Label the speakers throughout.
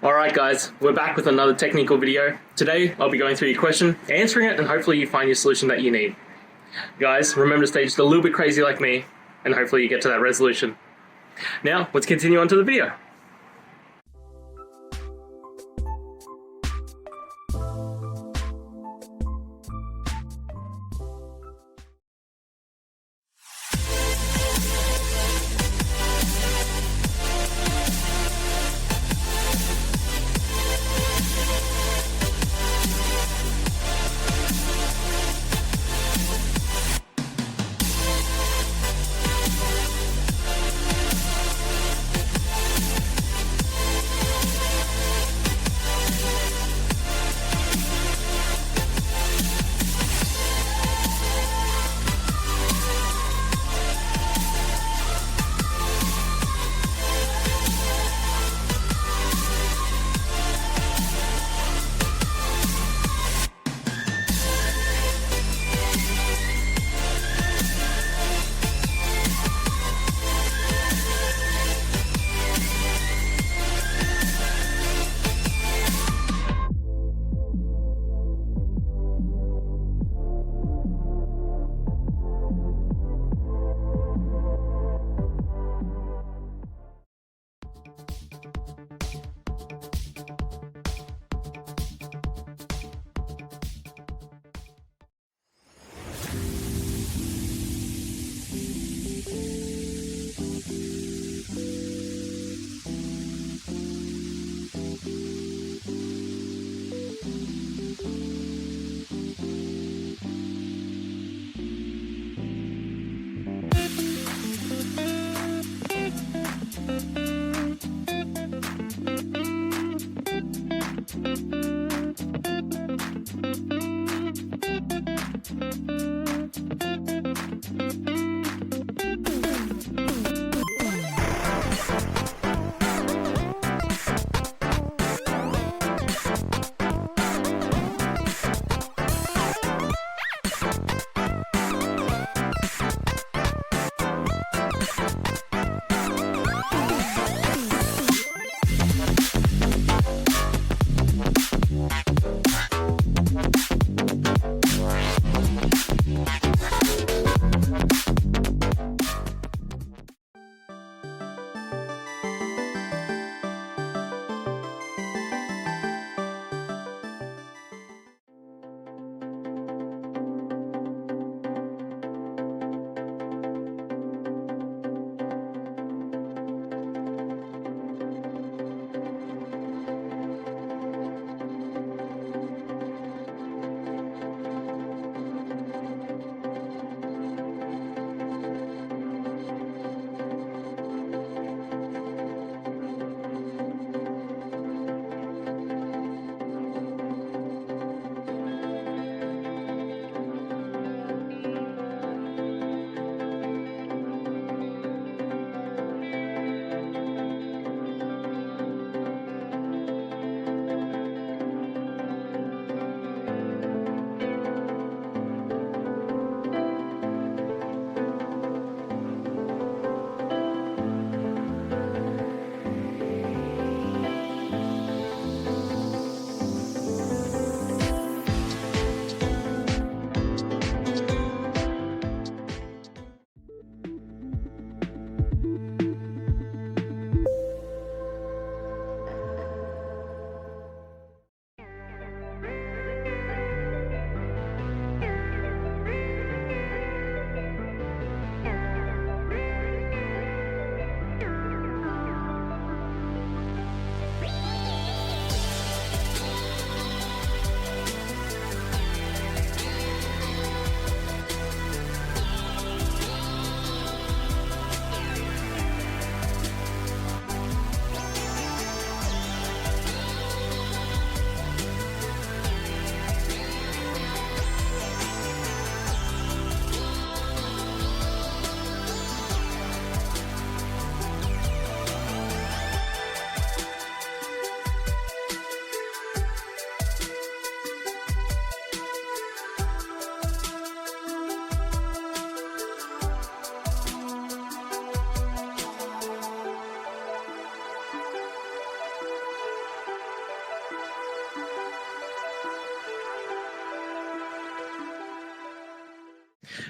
Speaker 1: Alright guys, we're back with another technical video. Today I'll be going through your question, answering it, and hopefully you find your solution that you need. Guys, remember to stay just a little bit crazy like me, and hopefully you get to that resolution. Now, let's continue on to the video.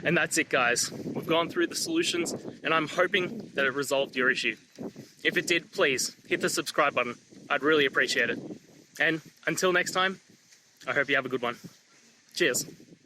Speaker 1: And that's it, guys. We've gone through the solutions, and I'm hoping that it resolved your issue. If it did, please hit the subscribe button. I'd really appreciate it. And until next time, I hope you have a good one. Cheers.